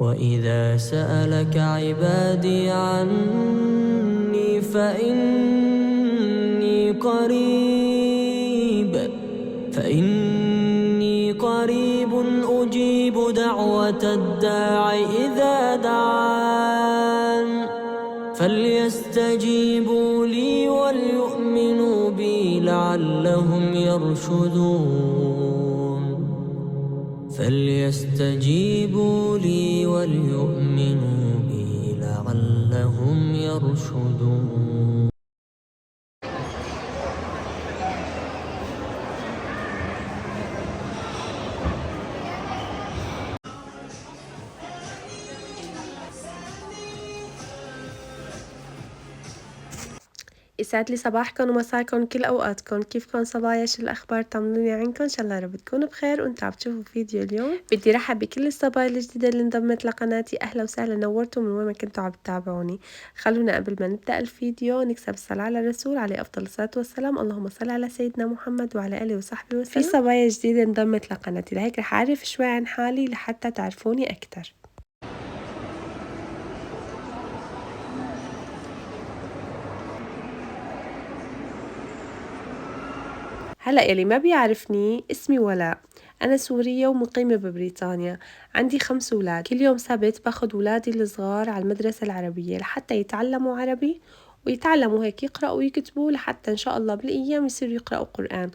وإذا سألك عبادي عني فإني قريب أجيب دعوة الداع إذا دعان فليستجيبوا لي وليؤمنوا بي لعلهم يرشدون. يسعد لي صباحكم ومساكم كل اوقاتكم. كيفكم صبايا؟ شو الاخبار؟ طمنوني عنكم، ان شاء الله رب تكونوا بخير وانتم عم تشوفوا فيديو اليوم. بدي رحب بكل الصبايا الجديده اللي انضمت لقناتي. اهلا وسهلا، نورتوا من وين ما كنتوا عم تتابعوني. خلونا قبل ما نبدا الفيديو نكسب الصلاه على الرسول عليه افضل الصلاه والسلام. اللهم صل على سيدنا محمد وعلى اله وصحبه وسلم. في صبايا جديده انضمت لقناتي، لهيك رح اعرف شوي عن حالي لحتى تعرفوني اكثر. هلا يلي ما بيعرفني، اسمي ولاء، أنا سورية ومقيمة ببريطانيا. عندي 5 أولاد. كل يوم سبت باخد أولادي الصغار على المدرسة العربية لحتى يتعلموا عربي ويتعلموا هيك يقرأوا ويكتبوا، لحتى إن شاء الله بالأيام يصيروا يقرأوا قرآن.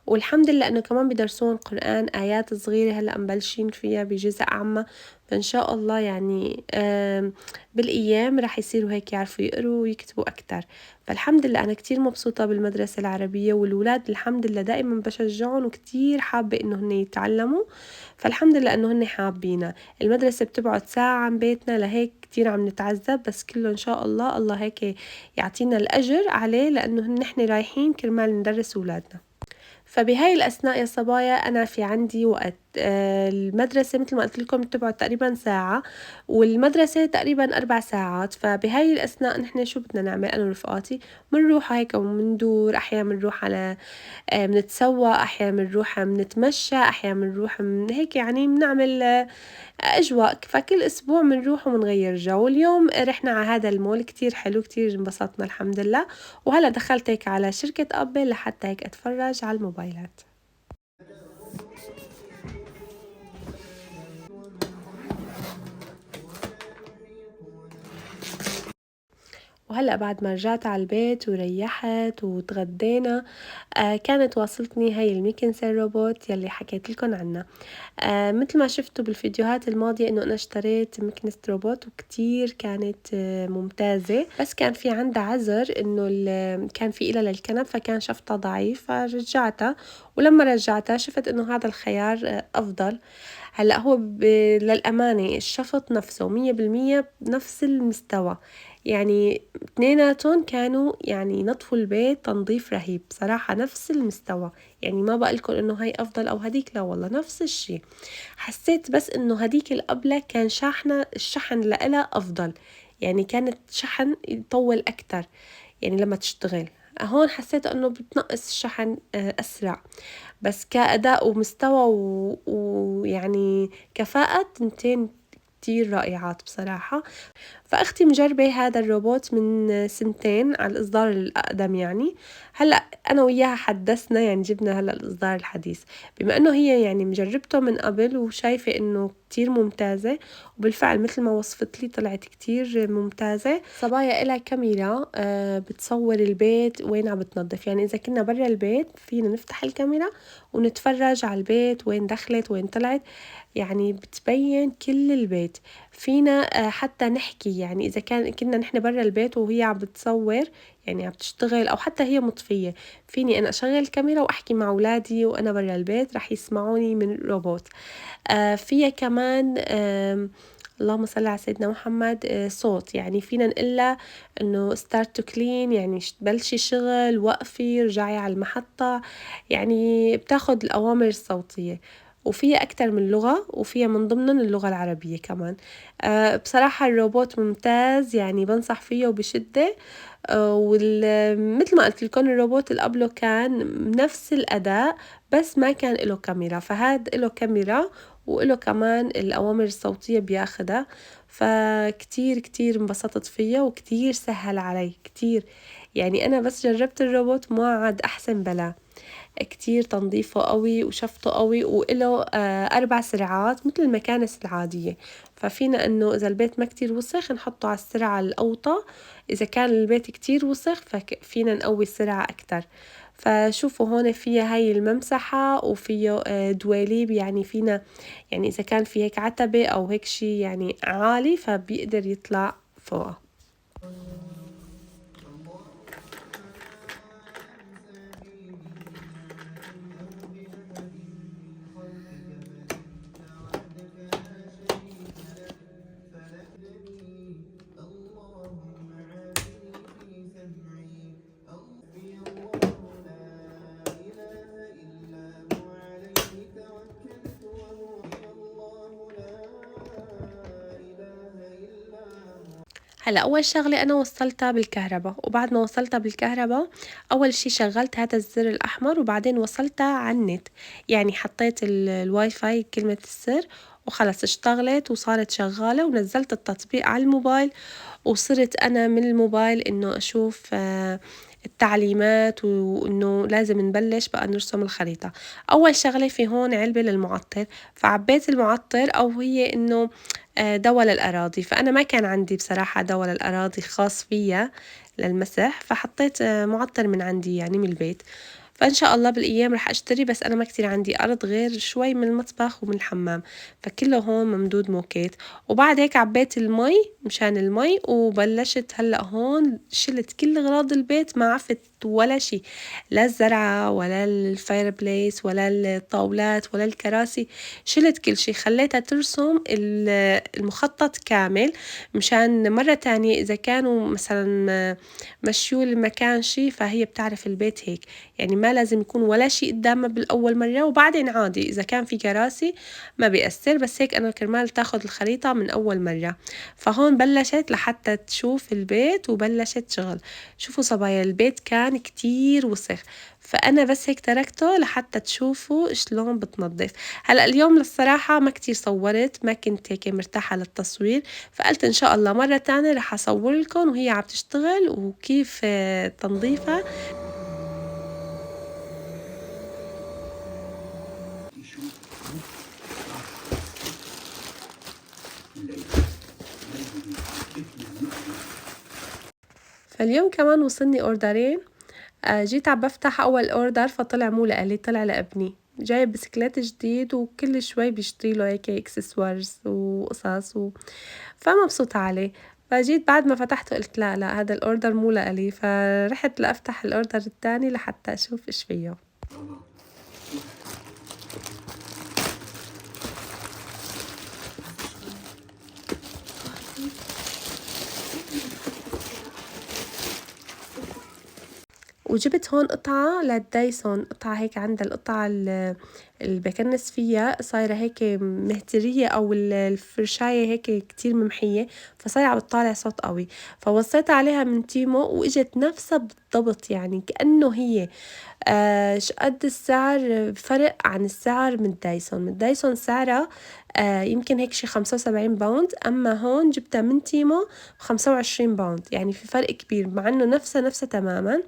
والحمد لله انه كمان بدرسون قرآن آيات صغيرة هلا مبلشين فيها بجزء عامة، فان شاء الله يعني بالايام رح يصيروا هيك يعرفوا يقروا ويكتبوا اكتر. فالحمد لله انا كتير مبسوطة بالمدرسة العربية، والولاد الحمد لله دائما بشجعهم وكتير حابة انه هن يتعلموا. فالحمد لله انه هن حابينها. المدرسة بتبعد ساعة عن بيتنا، لهيك كتير عم نتعذب، بس كله ان شاء الله الله هيك يعطينا الاجر عليه، لانه نحن رايحين كرمال ندرس اولادنا. فبهاي الأثناء يا صبايا أنا في عندي وقت. المدرسة مثل ما قلت لكم بتبعد تقريبا ساعة، والمدرسة تقريبا 4 ساعات. فبهاي الأثناء نحن شو بدنا نعمل أنا ورفقاتي؟ بنروح هيك ومندور، أحيانا بنروح على بنتسوق، أحيانا بنروح بنتمشى، أحيانا بنروح من هيك يعني بنعمل أجواء. فكل أسبوع بنروح وبنغير جو. اليوم رحنا على هذا المول كتير حلو، كتير انبسطنا الحمد لله. وهلا دخلت هيك على شركة أبل لحتى هيك أتفرج على الموبايلات. وهلأ بعد ما رجعت على البيت وريحت وتغدينا كانت واصلتني هاي الميكنسي روبوت يلي حكيت لكم عنها. مثل ما شفتوا بالفيديوهات الماضية انه انا اشتريت مكنسة روبوت وكتير كانت ممتازة، بس كان في عندها عذر انه كان في إلها للكنب فكان شفتها ضعيف فرجعتها. ولما رجعتها شفت انه هذا الخيار افضل. هلا هو للأمانة الشفط نفسه 100% بنفس المستوى، يعني اثنيناتهم كانوا يعني ينظفوا البيت تنظيف رهيب صراحة، نفس المستوى. يعني ما بقولكم انه هاي افضل او هديك، لا والله نفس الشي. حسيت بس انه هديك القبلة كان الشحن لإلها افضل، يعني كانت شحن يطول اكتر يعني لما تشتغل. هون حسيت انه بتنقص الشحن اسرع، بس كأداء ومستوى ويعني كفاءة تنتين كتير رائعات بصراحة. فأختي مجربة هذا الروبوت من 2 على الإصدار الأقدم يعني. هلأ أنا وياها حدثنا يعني جبنا هلأ الإصدار الحديث، بما أنه هي يعني مجربته من قبل وشايفة أنه كتير ممتازة. وبالفعل مثل ما وصفت لي طلعت كتير ممتازة. صبايا إلها كاميرا بتصور البيت وين عم بتنظف، يعني إذا كنا برا البيت فينا نفتح الكاميرا ونتفرج على البيت وين دخلت وين طلعت، يعني بتبين كل البيت. فينا حتى نحكي، يعني إذا كنا نحن برا البيت وهي عم بتصور يعني عم تشتغل أو حتى هي مطفية، فيني أنا أشغل الكاميرا وأحكي مع أولادي وأنا برا البيت رح يسمعوني من الروبوت. فيها كمان اللهم صل على سيدنا محمد صوت، يعني فينا نقلها انه start to clean، يعني بلشي شغل، وقفي، رجعي على المحطة، يعني بتاخد الأوامر الصوتية. وفيها أكتر من لغة، وفيها من ضمنهم اللغة العربية كمان. بصراحة الروبوت ممتاز، يعني بنصح فيه وبشدة. ومثل ما قلت لكم الروبوت اللي قبله كان نفس الأداء بس ما كان له كاميرا، فهاد له كاميرا وإله كمان الأوامر الصوتية بياخدها. فكتير كتير انبسطت فيها وكتير سهل علي كتير. يعني أنا بس جربت الروبوت ما عاد أحسن بلا. كتير تنظيفه قوي وشفطه قوي، وإله 4 سرعات مثل المكانس العادية. ففينا إنه إذا البيت ما كتير وسخ نحطه على السرعة الأوطى، إذا كان البيت كتير وسخ ففينا نقوي السرعة أكتر. فشوفوا هون فيها هاي الممسحة وفيه دواليب، يعني فينا يعني إذا كان في هيك عتبة أو هيك شي يعني عالي فبيقدر يطلع فوقه. هلا أول شغلة أنا وصلتها بالكهرباء، وبعد ما وصلتها بالكهرباء أول شي شغلت هذا الزر الأحمر، وبعدين وصلتها على النت، يعني حطيت الواي فاي كلمة السر وخلص اشتغلت وصارت شغالة، ونزلت التطبيق على الموبايل، وصرت أنا من الموبايل إنه أشوف التعليمات، وإنه لازم نبلش بقى نرسم الخريطة. أول شغلة في هون علبة للمعطر، فعبيت المعطر، أو هي إنه دوا للأراضي، فأنا ما كان عندي بصراحة دوا للأراضي خاص فيا للمسح، فحطيت معطر من عندي يعني من البيت. فإن شاء الله بالأيام رح أشتري، بس أنا ما كتير عندي أرض غير شوي من المطبخ ومن الحمام، فكله هون ممدود موكيت. وبعد هيك عبيت المي مشان المي، وبلشت هلأ هون شلت كل أغراض البيت، ما عفت ولا شي، لا الزرعة ولا الفاير بليس ولا الطاولات ولا الكراسي، شلت كل شي، خليتها ترسم المخطط كامل، مشان مرة تانية إذا كانوا مثلا مشيوا المكان شي فهي بتعرف البيت هيك، يعني ما لازم يكون ولا شي قدامها بالأول مرة، وبعدين عادي إذا كان في كراسي ما بيأثر، بس هيك أنا كرمال تاخد الخريطة من أول مرة. فهون بلشت لحتى تشوف البيت وبلشت شغل. شوفوا صبايا البيت كان كتير وسخ، فأنا بس هيك تركته لحتى تشوفوا شلون بتنظف. هلأ اليوم للصراحة ما كتير صورت، ما كنت هيك مرتاحة للتصوير، فقلت إن شاء الله مرة تانية رح أصور لكم وهي عم تشتغل وكيف تنظيفها. فاليوم كمان وصلني اوردرين. جيت عم بفتح اول اوردر فطلع مو لإلي، طلع لابني، جايب بسكليت جديد وكل شوي بيشتري له هيك اكسسوارز وقصص فمبسوطة عليه. فجيت بعد ما فتحته قلت لا لا هذا الاوردر مو لإلي، فرحت لافتح الاوردر الثاني لحتى اشوف ايش فيه. وجبت هون قطعة للدايسون، قطعة هيك عندها القطعة اللي بكنس فيها صايرة هيك مهترية، أو الفرشاية هيك كتير ممحية، فصايرة عم بتطالع صوت قوي، فوصيت عليها من تيمو وإجت نفسها بالضبط، يعني كأنه هي. شقد السعر فرق عن السعر من دايسون. من دايسون سعرها يمكن هيك شي 75 باوند، أما هون جبتها من تيمو 25 باوند، يعني في فرق كبير مع إنه نفسها تماما.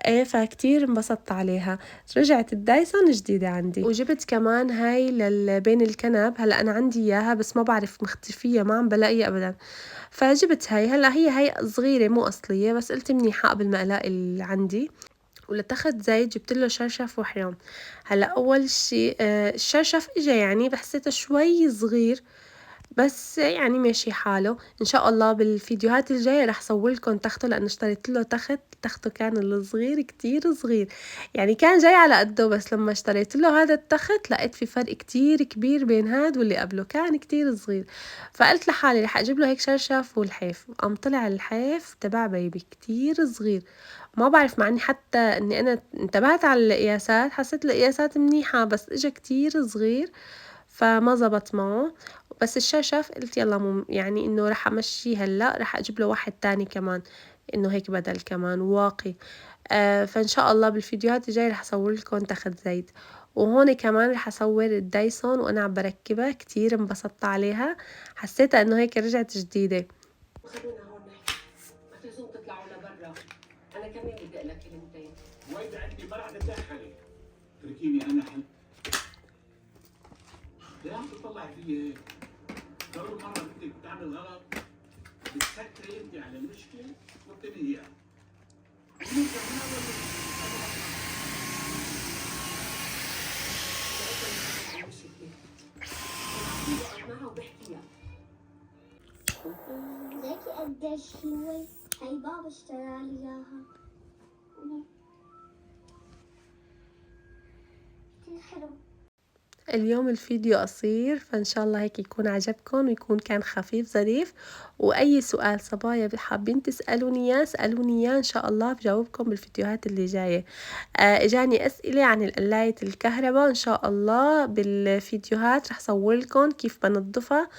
ايه فكتير انبسطت عليها. رجعت الدايسون جديدة عندي، وجبت كمان هاي بين الكنب، هلا انا عندي اياها بس ما بعرف مختفية ما عم بلاقيها ابدا، فجبت هاي. هلا هي صغيرة مو اصلية، بس قلت منيحة قبل ما الاقي اللي عندي. ولتخت زيت جبت له شرشف وحرام. هلا اول شي الشرشف اجا يعني بحسيته شوي صغير، بس يعني ماشي حاله. ان شاء الله بالفيديوهات الجايه رح صور لكم تخته، لانه اشتريت له تخته كان الصغير كتير صغير، يعني كان جاي على قده، بس لما اشتريت له هذا التخت لقيت في فرق كتير كبير بين هاد واللي قبله، كان كتير صغير. فقلت لحالي رح اجيب له هيك شرشف والحيف، قام طلع الحيف تبع بيبي كتير صغير. ما بعرف، مع اني حتى اني انا انتبهت على القياسات حسيت القياسات منيحه، بس اجا كتير صغير فما زبط معه. بس الشرشف قلت يلا يعني انه رح امشي، هلا رح اجيب له واحد تاني كمان، انه هيك بدل كمان واقي. فان شاء الله بالفيديوهات الجاية رح اصور لكم تخت زيت. وهون كمان رح اصور الدايسون وانا عم بركبها، كتير انبسطت عليها، حسيتها انه هيك رجعت جديدة. خلونا هون نحكي، ما تلزم تطلعوا لبرا، انا كمان بدي اقول لك كلمتين. واذا عندي ما رح تتدخلي، اتركيني انا حل. ليه عم تطلع فيي هيك؟ كل مرة بدك تعمل غلط بتسكري انت على المشكلة وبتنهي اياها. معها وبحكيها. زيكي قديش حلوة، هاي بابا اشترى لي اياها. كتير حلو. اليوم الفيديو قصير، فإن شاء الله هيك يكون عجبكم ويكون كان خفيف ظريف. وأي سؤال صبايا حابين تسألوني إياه اسألوني إياه، إن شاء الله بجاوبكم بالفيديوهات اللي جاية. إجاني أسئلة عن القلاية الكهرباء، إن شاء الله بالفيديوهات رح صور لكم كيف بنظفها،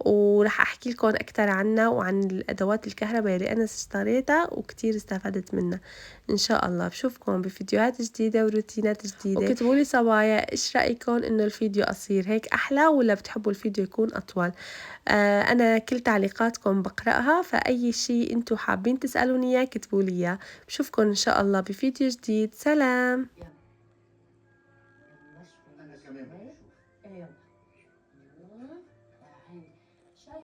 ورح أحكي لكم أكتر عنها وعن الأدوات الكهرباء اللي أنا اشتريتها وكتير استفدت منها. إن شاء الله بشوفكم بفيديوهات جديدة وروتينات جديدة. وكتبولي صبايا إيش رأيكم إنه الفيديو قصير هيك أحلى ولا بتحبوا الفيديو يكون أطول؟ أنا كل تعليقاتكم بقرأها، فأي شي أنتوا حابين تسألوني إياه كتبولي إياه. بشوفكم إن شاء الله بفيديو جديد. سلام.